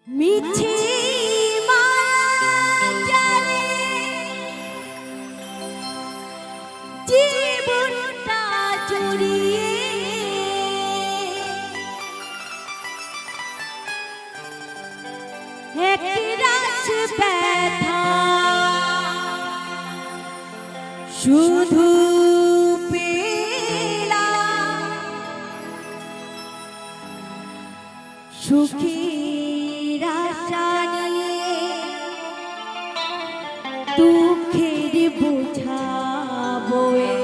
মিছে মায়াজালে জীবনটা জড়িয়ে একরাশ ব্যথা শুধু পেলাম সুখের আশা নিয়ে দুঃখের বোঝা বয়ে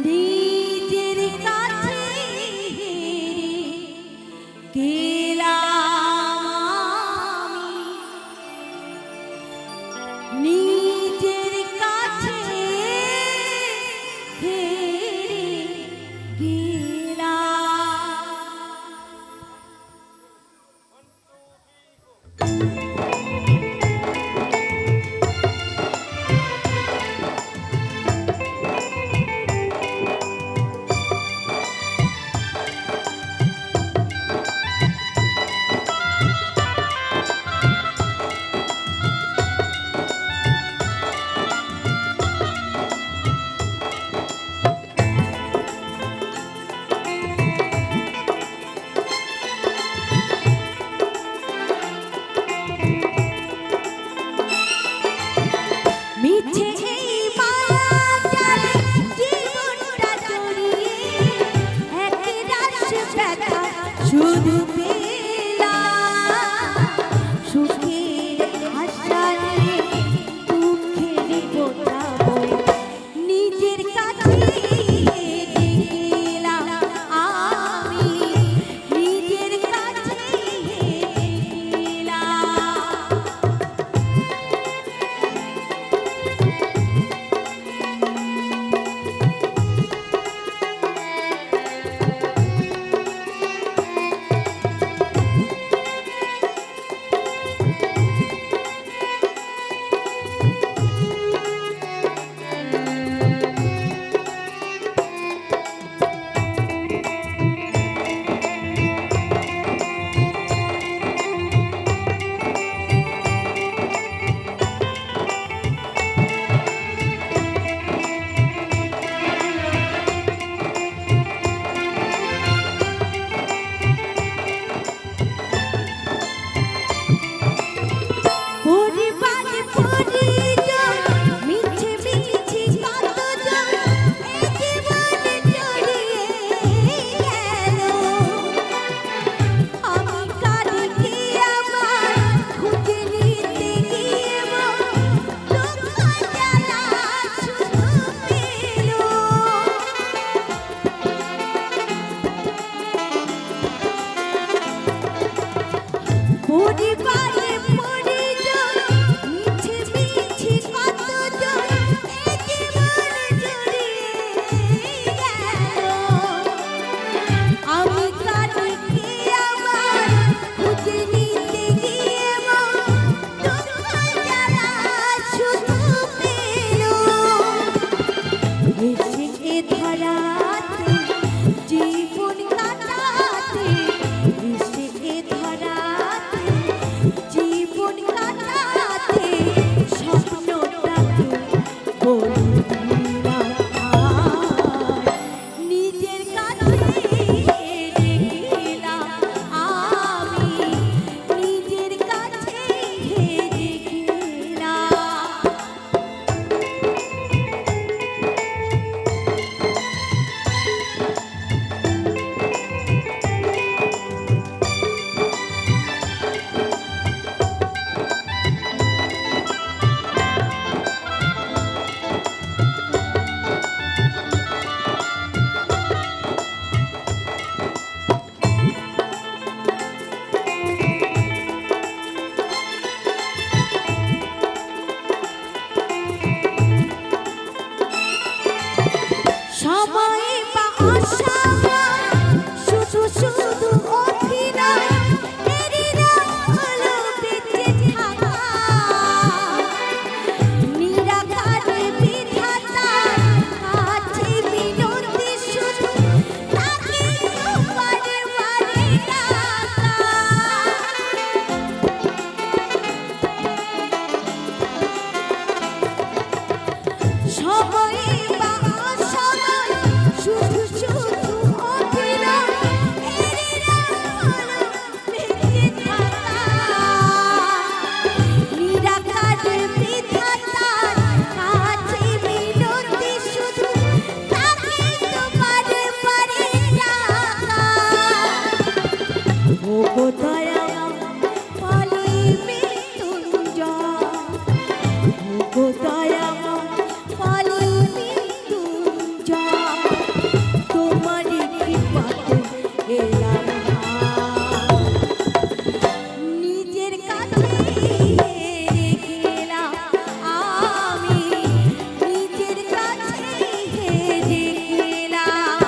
নিজের কাছে গেলাম আমি নিজের কাছে হেরে গেলাম। মিছে মায়াজালে জীবনটা জড়িয়ে একরাশ ব্যথা শুধু পেলাম সুখের আশা নিয়ে দুঃখের বোঝা বয়ে নিজের কাছে গেলাম আমি নিজের কাছে গেলাম। পরিবারে পরিজন মিছে মিছে কতজন এই জীবন জড়িয়ে গেল। আমি কালকে আমার খুঁজে নিতে গিয়ে দুঃখ জ্বালা শুধু পেল। এসে এ ধরাতে জীবন কাটাতে এসে এ ধরাতে ওগো দয়াময় বলি মৃত্যুঞ্জয়, ওগো দয়াময় বলি মৃত্যুঞ্জয়, তোমারই কৃপাতে এলাম নিজের কাছে হেরে গেলাম আমি, নিজের কাছে হেরে গেলাম।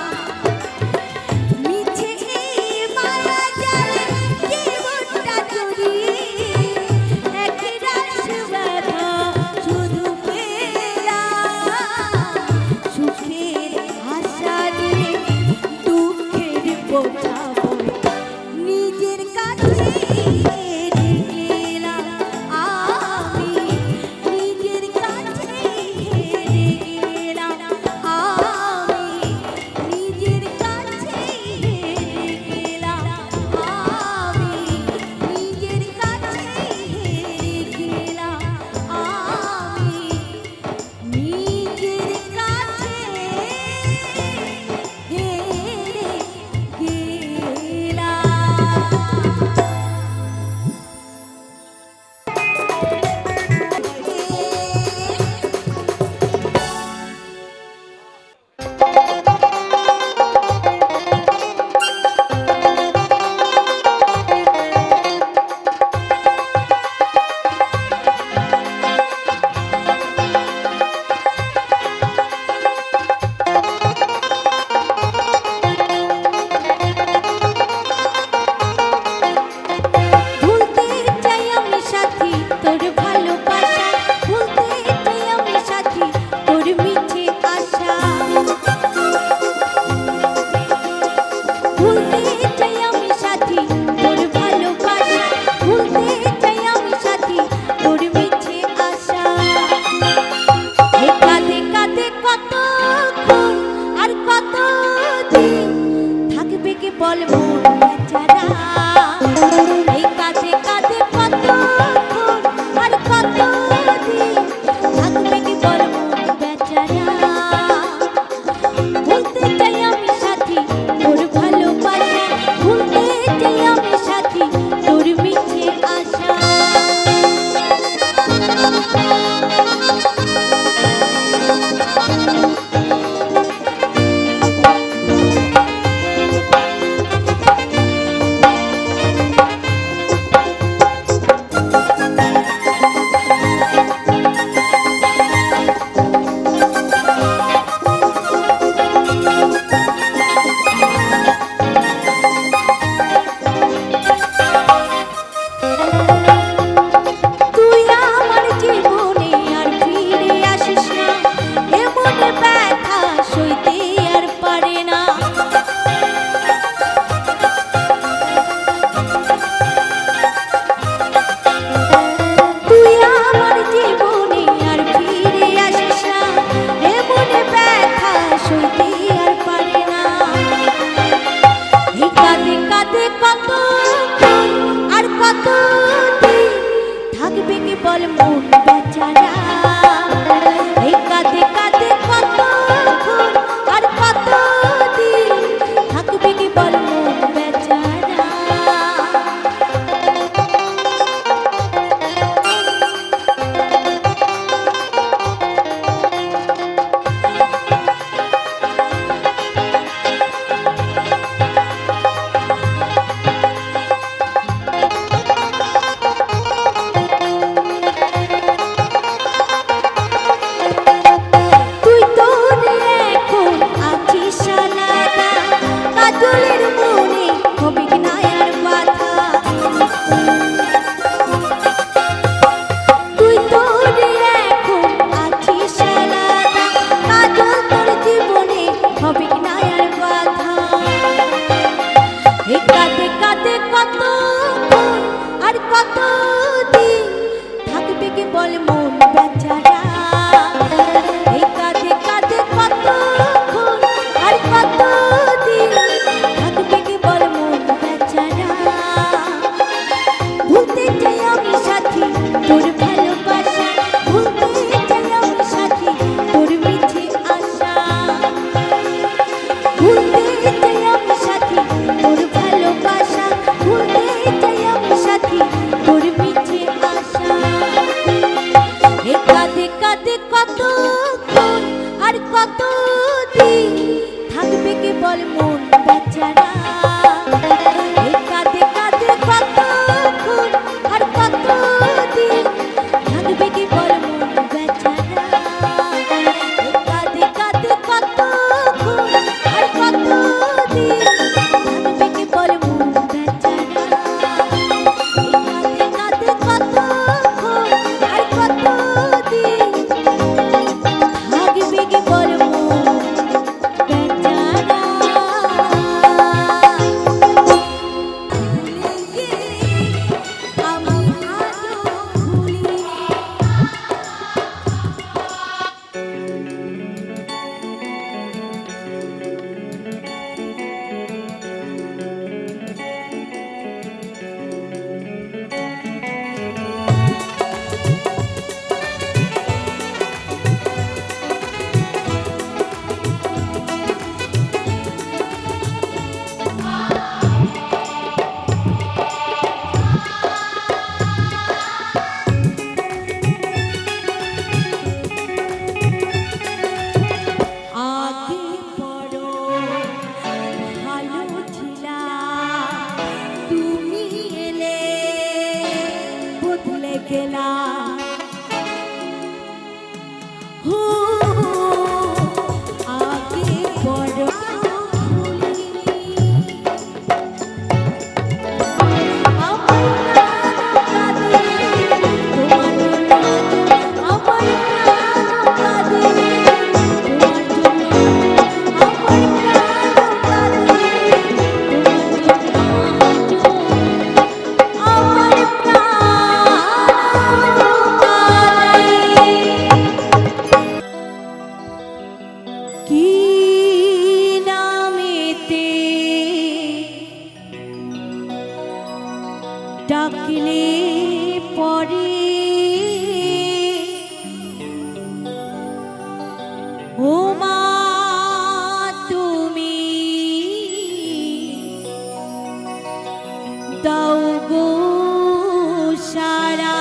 মিছে এই মায়া জালে জীবনটা জড়িয়ে একরাশ ব্যথা শুধু পেলাম। সুখের আশা নিয়ে দুঃখের বোঝা বয়ে নিজের কাছে হেরে গেলাম আমি, নিজের কাছে হেরে গেলাম আমি, নিজের কাছে হেরে গেলাম আমি, নিজের কাছে হেরে গেলাম আমি, নিজের কাছে হেরে ভুলতে চাই আমি সাথী তোর ভালোবাসা, ভুলতে চাই আমি সাথী তোর মিছে আশা, ভুলতে চাই আমি সাথী তোর ভালোবাসা, ভুলতে চাই আমি সাথী তোর মিছে আশা। এই কাঁদে কাঁদে কতক্ষণ আর কতদিন থাকবে কি বল মন বেচারা, এই কাঁদে কাঁদে কতক্ষণ আর কতদিন থাকবে কি বল মন বেচারা। ভুলতে চাই আমি সাথী তোর ভালোবাসা, ভুলতে চাই আমি সাথী তোর মিছে আশা। তুই আমার জীবনে আর ফিরে আসিস না, এমন ব্যথা সইতে আর পারে না। তুই আমার জীবনে আর ফিরে আসিস না, এমন ব্যথা সইতে আর পারে না। এই কাঁদে কাঁদে কতক্ষণ আর কতদিন থাকবে কি বল মন বেচারা, এই কাঁদে কাঁদে কতক্ষণ আর কতদিন থাকবে কি বল মন বেচারা। গেলাম হো আগে বড় ডাকলে পরে ও মা তুমি দাও গো সারা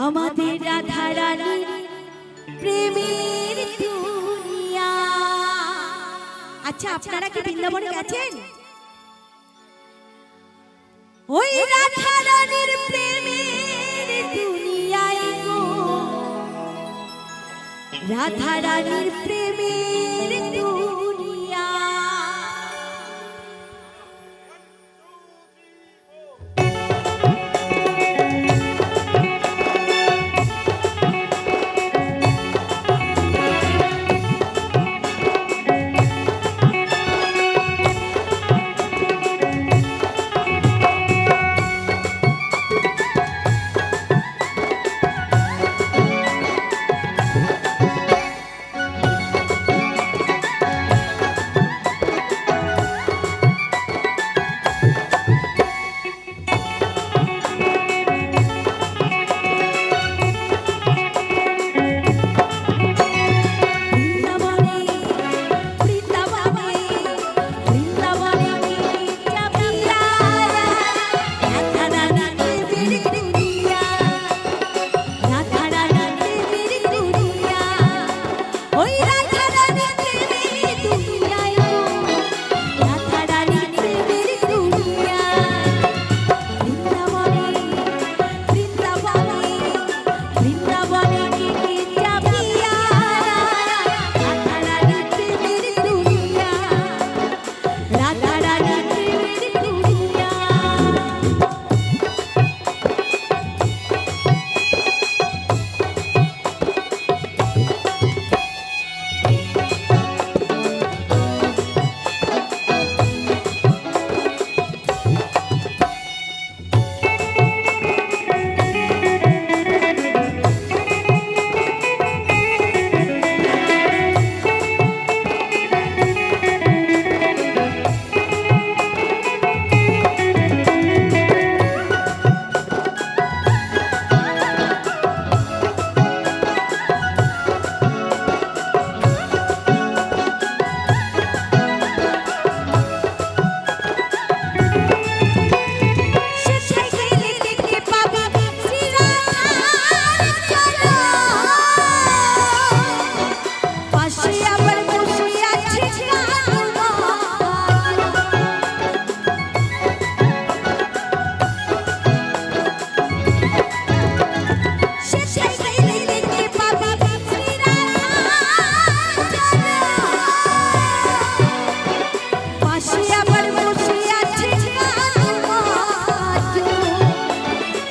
আমাদের রাধা রানীর প্রেমের দুনিয়া। আচ্ছা, আপনারা কি বৃন্দাবনে গেছেন? ওই রাধা রানীর প্রেমের দুনিয়ায় গো, রাধা রানীর প্রেমের দুনিয়া।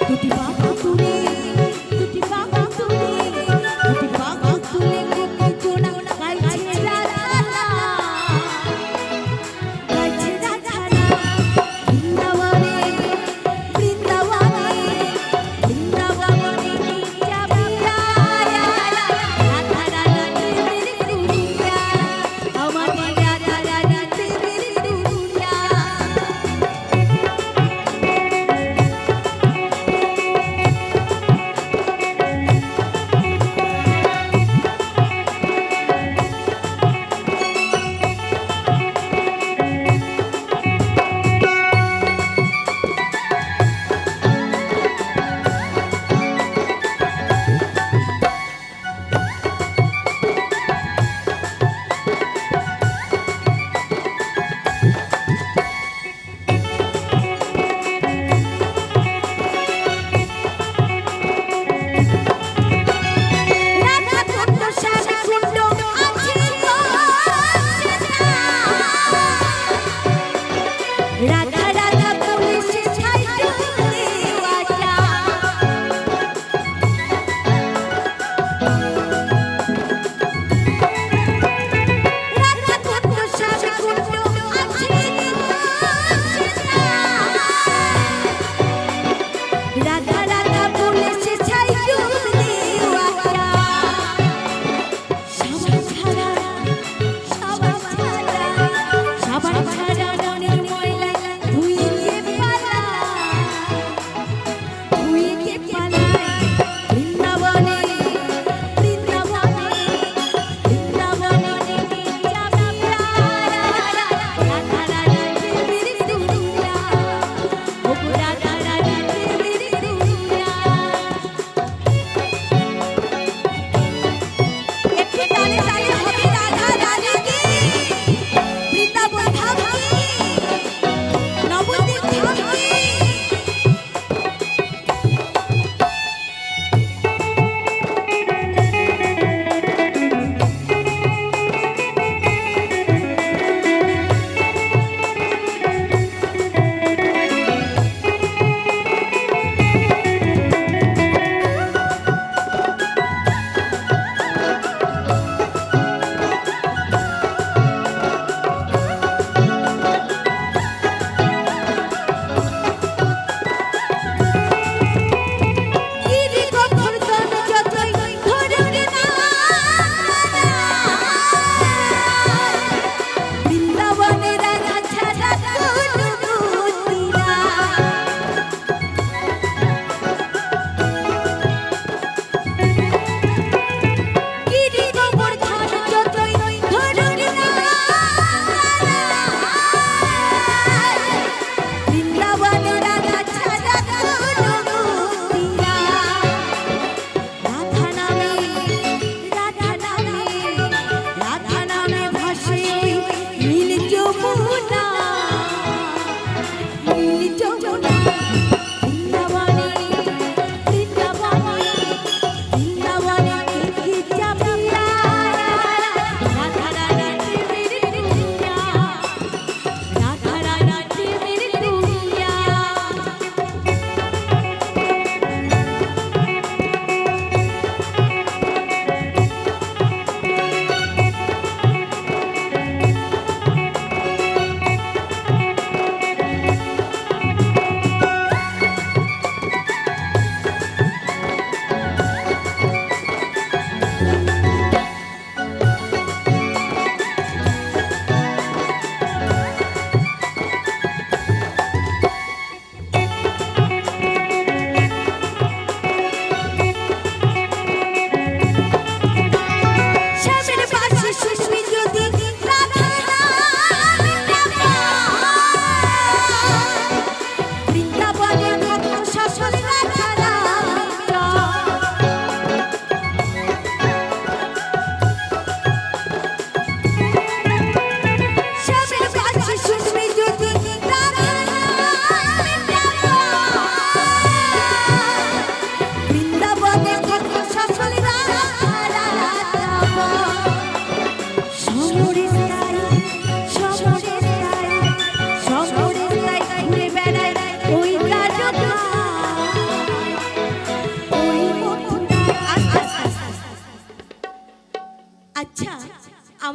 দুটি বাহু তুলে দুটি বাহু তুলে দুটি বাহু তুলে গোপীজনা গাইছে রাধানা গাইছে রাধানা বৃন্দাবনে বৃন্দাবনে বৃন্দাবনে যাবি রায়া রাধা রাধা তেরে দুনিয়া আমাদের রাধা রাধা তেরে দুনিয়া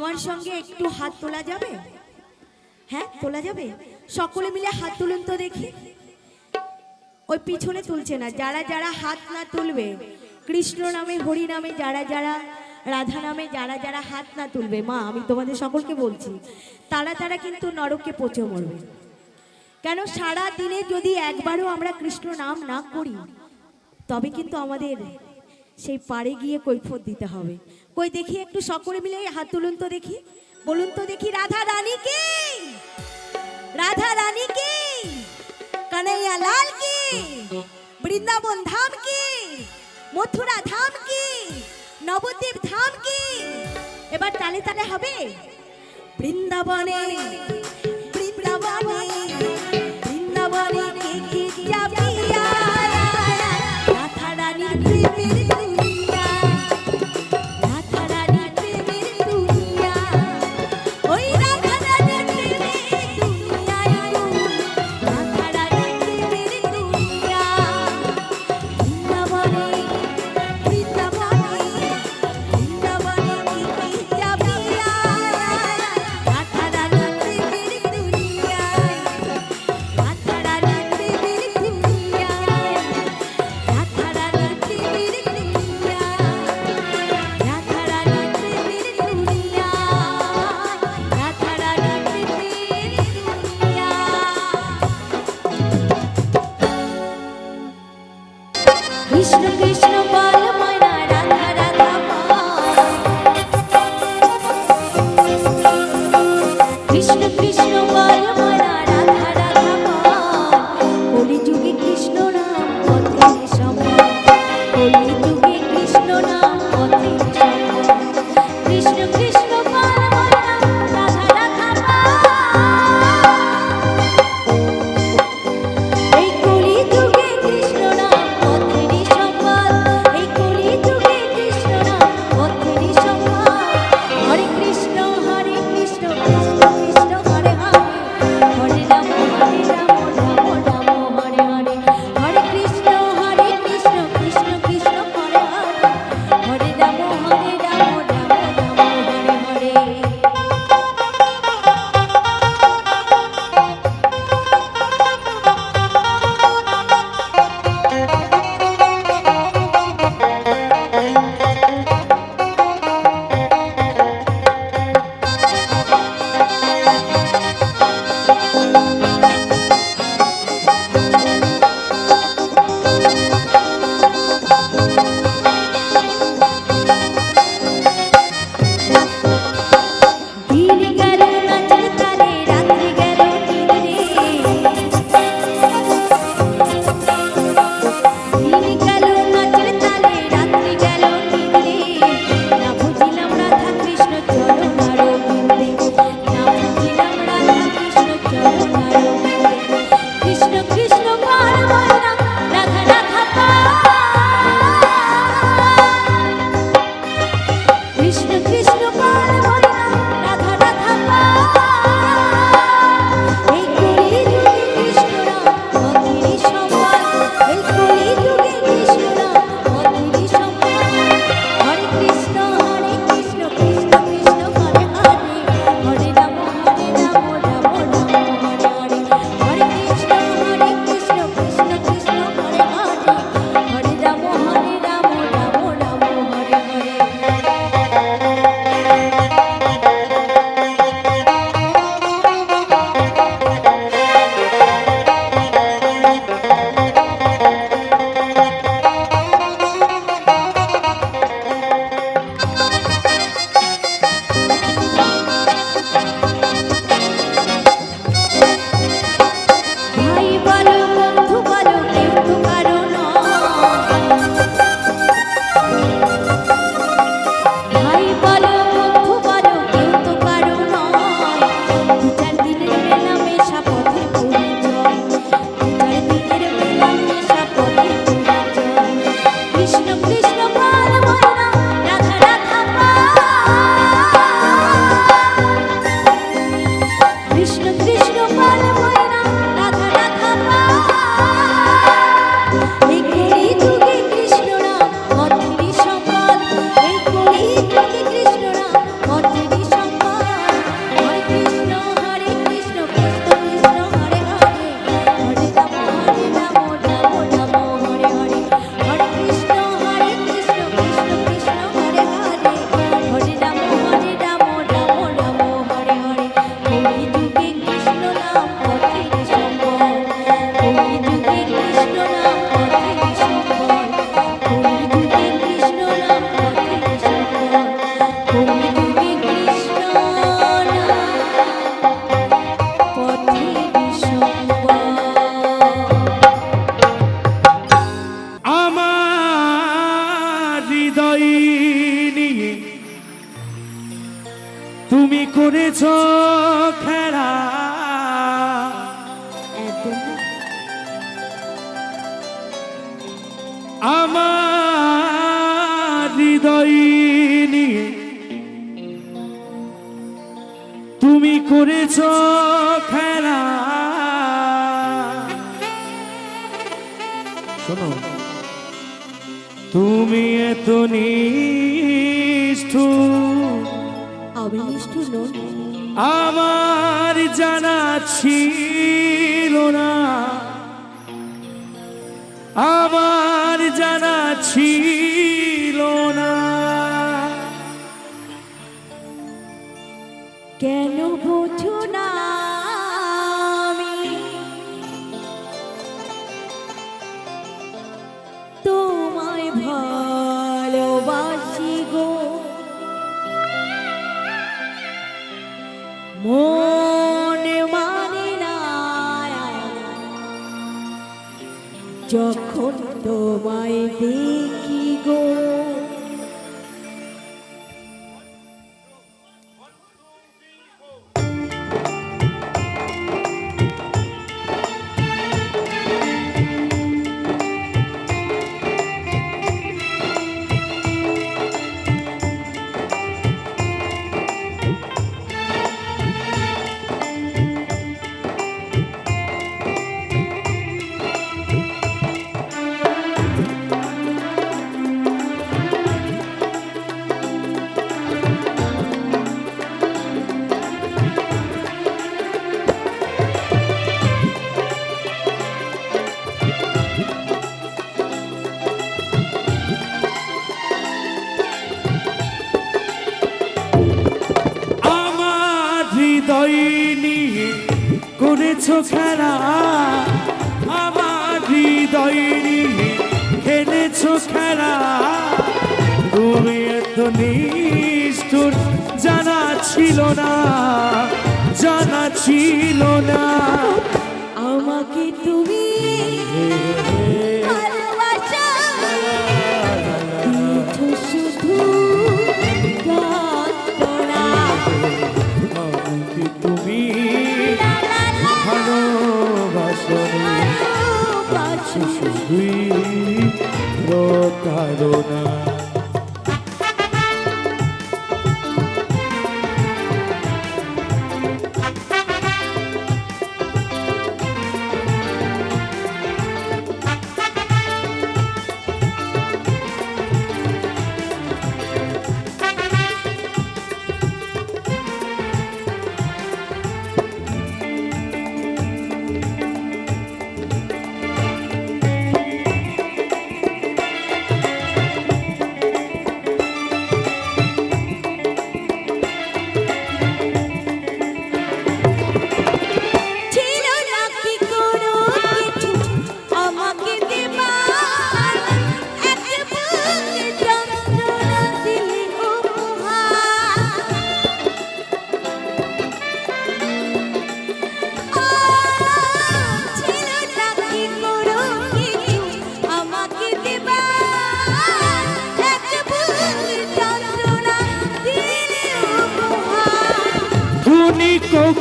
আমার সঙ্গে একটু হাত তোলা যাবে? হ্যাঁ, তোলা যাবে? সকলে মিলে হাত তুলুন তো দেখি। ওই পিছনে তুলছে না, যারা যারা হাত না তুলবে, কৃষ্ণ নামে হরি নামে যারা যারা, রাধা নামে যারা যারা হাত না তুলবে, মা আমি তোমাদের সকলকে বলছি, তারা তারা কিন্তু নরকে পচে মরবে। কেন, সারা দিনে যদি একবারও আমরা কৃষ্ণ নাম না করি, তবে কিন্তু আমাদের সেই পাড়ে গিয়ে কৈফিয়ত দিতে হবে। কই দেখি একটু সকলে মিলে হাত তুলুন তো দেখি, বলুন তো দেখি, রাধা রানী কি, রাধা রানী কি, कन्हैया लाल की, वृंदावन धाम की, मथुरा धाम की, नवद्वीप धाम की। এবার তালে তালে হবে। বৃন্দাবনে বৃন্দাবনে বৃন্দাবনে কে কে যাবে, রাধা রানীর প্রেমের দুনিয়া, রাধা রানীর প্রেমের দুনিয়া, ওই রাধা রানীর প্রেমের দুনিয়ায় রাধা রানীর প্রেমের দুনিয়া। বৃন্দাবনে বৃন্দাবনে বৃন্দাবনে কে কে যাবে, রাধা রানীর প্রেমের দুনিয়ায়, রাধা রানীর প্রেমের দুনিয়ায়, রাধা রানীর প্রেমের দুনিয়া, রাধা রানীর প্রেমের দুনিয়া, রাধা রানীর প্রেমের দুনিয়া। কৃষ্ণ কৃষ্ণ বল ময়না, রাধা রাধা বল, কৃষ্ণ কৃষ্ণ বল ময়না, রাধা রাধা বল, কলিযুগে কৃষ্ণ নাম পথের সম্বল, কলিযুগে কৃষ্ণ নাম পথের সম্বল, কৃষ্ণ কৃষ্ণ বল ময়না, রাধা রাধা বল, এই কলিযুগে কৃষ্ণ নাম পথের সম্বল, আমার হৃদয় নিয়ে তুমি করেছ খেলা। শোনো, তুমি এত নিষ্ঠুর, আমি নিষ্ঠুর নই। আমার জানা ছিল না, আমার জানা ছিল না। কেন বোঝো না আমি তোমায় ভালোবাসি গো, মন মানে না যখন তোমায় দেখি গো। হৃদয় নিয়ে করেছো খেলা, আমার হৃদয় নিয়ে খেলেছো খেলা। তুমি এত নিষ্ঠুর জানা ছিল না, জানা ছিল না। আমাকে তুমি ভালোবাসা দিয়েছো শুধু যন্ত্রণা। আমাকে তুমি ভালোবাসো শুধুই প্রতারণা।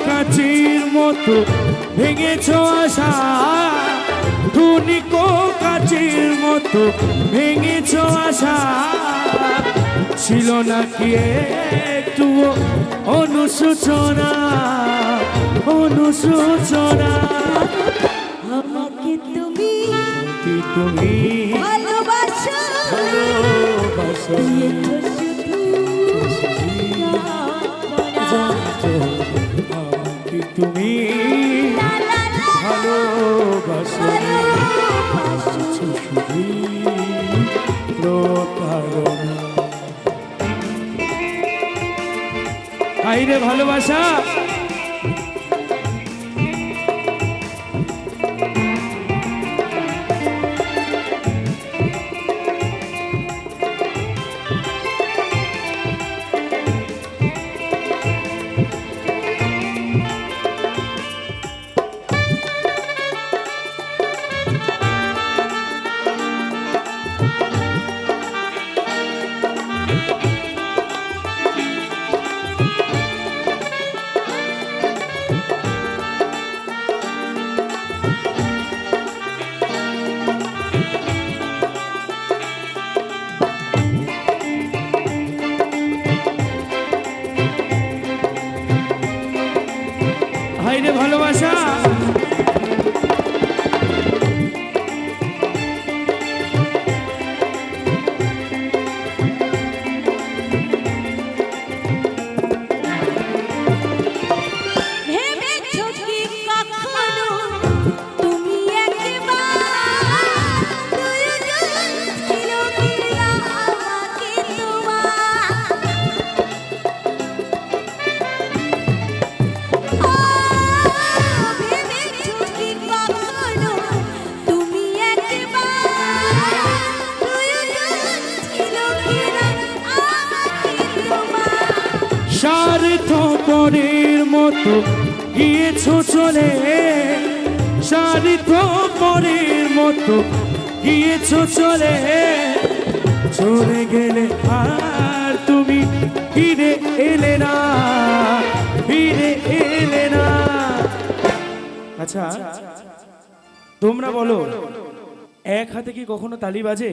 কাচের মতো ভেঙেছ আশা, ধনী কাচের মতো ভেঙেছ আশা। ছিল নাকি একটু অনুশোচনা, অনুশোচনা। আমাকে তুমি তুমি ভালোবাসো, ভালোবাসো আমাকে তুমি ভালোবাসো শুধুই প্রতারণা। আইরে ভালোবাসা পরের মতো গিয়েছো চলে, স্বার্থ পরের মতো গিয়েছো চলে, চলে গেলে আর তুমি ফিরে এলে না, ফিরে এলে না। আচ্ছা তোমরা বলো, এক হাতে কি কখনো তালি বাজে?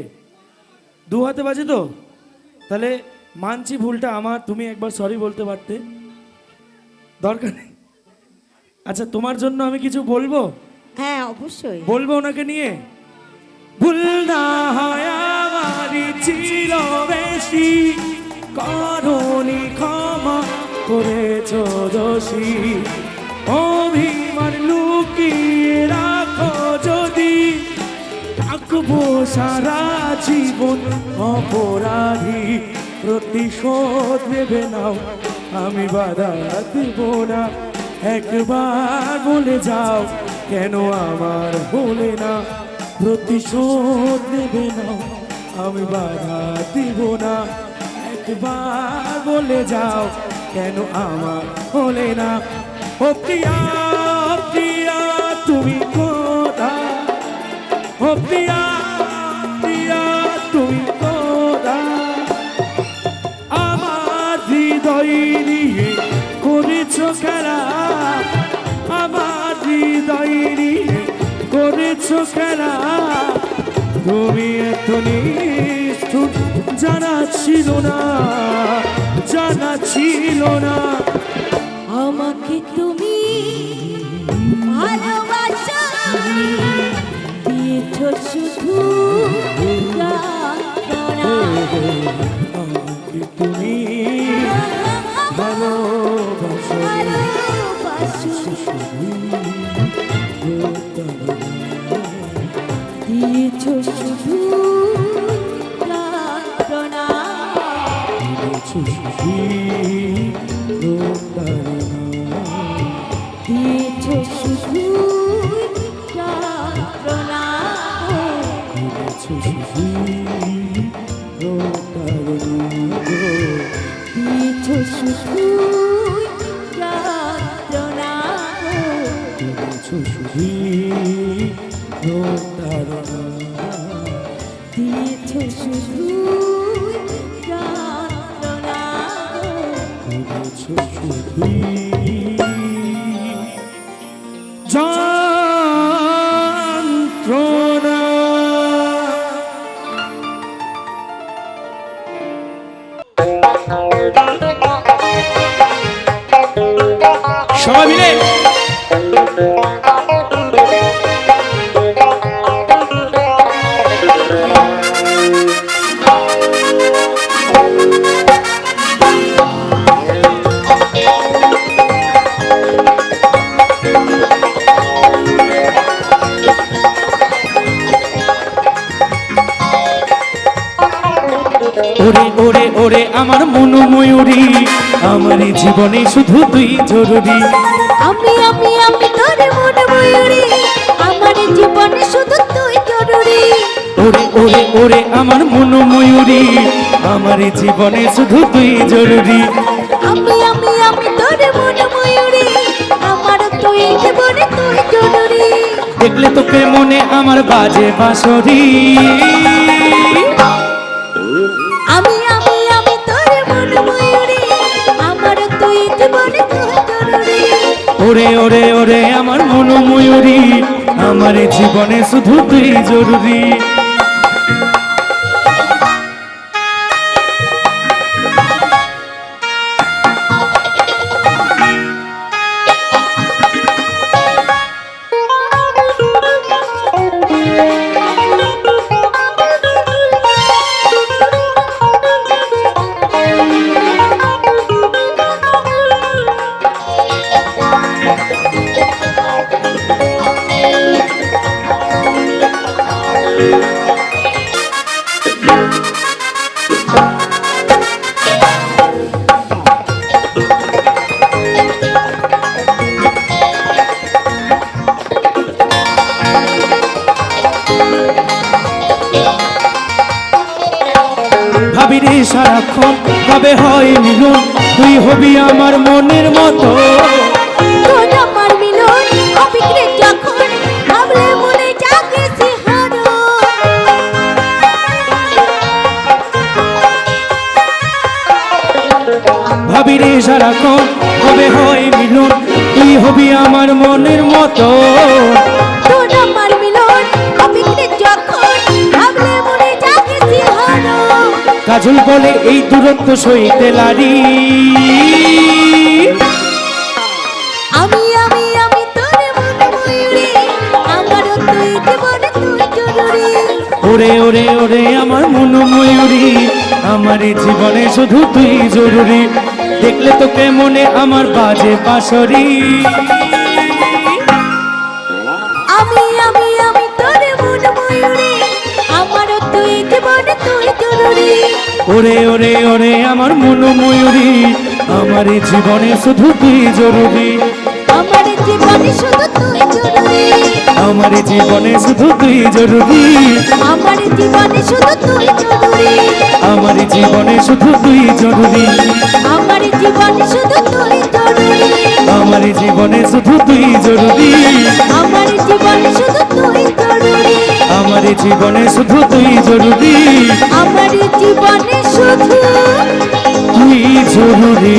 দু হাতে বাজে তো? তাহলে মানছি ভুলটা আমার, তুমি একবার সরি বলতে পারতে, দরকার নেই। আচ্ছা তোমার জন্য আমি কিছু বলবো? হ্যাঁ অবশ্যই বলবো ওনাকে নিয়ে। ভুল না হয় আমারই ছিল বেশি, করনি ক্ষমা করেছো দোষী, অভিমান লুকিয়ে রাখো যদি, থাকবো সারা জীবন অপরাধী, প্রতিশোধ নেবে নাও, আমি বাধা দেব না, একবার বলে যাও কেন আমার বলে না, প্রতিশোধ নেবে নাও, আমি বাধা দেব না, একবার বলে যাও কেন আমার বলে না। ও প্রিয়া প্রিয়া তুমি কোথায়, ও প্রিয়া প্রিয়া তুমি কোথায়, আমার হৃদয় নিয়ে করেছো খেলা, আমার হৃদয় নিয়ে করেছো খেলা, তুমি এত নিষ্ঠুর জানা ছিল না, জানা ছিল না। আমাকে তুমি ভালোবাসা দিয়েছো শুধু যন্ত্রণা। আমাকে তুমি ভালোবাসো, দিয়েছো শুধু যন্ত্রণা। দিয়েছো শুধু যন্ত্রণা। দিয়েছো শুধু যন্ত্রণা। দিয়েছো শুধু যন্ত্রণা। যন্ত্রণা। সবাই মিলে ওরে ওরে ওরে আমার মন ময়ূরী, আমার জীবনে শুধু তুই জরুরি, আমি আমি আমি তোর মন ময়ূরী, আমার জীবনে শুধু তুই জরুরি। ওরে ওরে ওরে আমার মন ময়ূরী, আমার জীবনে শুধু তুই জরুরি, আমি আমি আমি তোর মন ময়ূরী, আমার তুই জীবনে তুই জরুরি। দেখলে তোকে মনে আমার বাজে বাঁশরি, আমি আমি আমি তোর মন ময়ূরী, আমার তুই জীবনে তুই জরুরি। ওরে ওরে ওরে আমার মন ময়ূরী, আমার জীবনে শুধু তুই জরুরি। সারাক্ষণ কবে হয় মিলন, তুই হবি আমার মনের মতো। তোর আমার মিলন অবিক্রে যখন ভাবলে মনে জাগে শিহরণ। ভাবি রে সারাক্ষণ কবে হয় মিলন, তুই হবি আমার মনের মতো। তোর আমার মিলন অবিক্রে যখন ভাবলে মনে জাগে শিহরণ। কাজল বলে এই দূরত্ব সইতে লারি, আমি তোর মন ময়ূরী, আমারও তুই জীবনে তুই জরুরি। ওরে ওরে ওরে আমার মন ময়ূরী, আমার এই জীবনে শুধু তুই জরুরি। দেখলে তোকে মনে আমার বাজে বাঁশরি। আমি তোর মন ময়ূরী, আমারও তুই জীবনে তুই জরুরি। ওরে ওরে ওরে আমার মন ময়ূরী, আমার এই জীবনে শুধু তুই জরুরি। আমার জীবনে শুধু তুই জরুরি। আমার এই জীবনে শুধু তুই জরুরি। আমার জীবনে শুধু তুই জরুরি। আমার এই জীবনে শুধু তুই জরুরি। আমার জীবনে শুধু তুই জরুরি। আমার এই জীবনে শুধু তুই জরুরি। আমার জীবনে শুধু তুই জরুরি। আমার এই জীবনে শুধু তুই জরুরি। আমার জীবনে শুধু তুই জরুরি।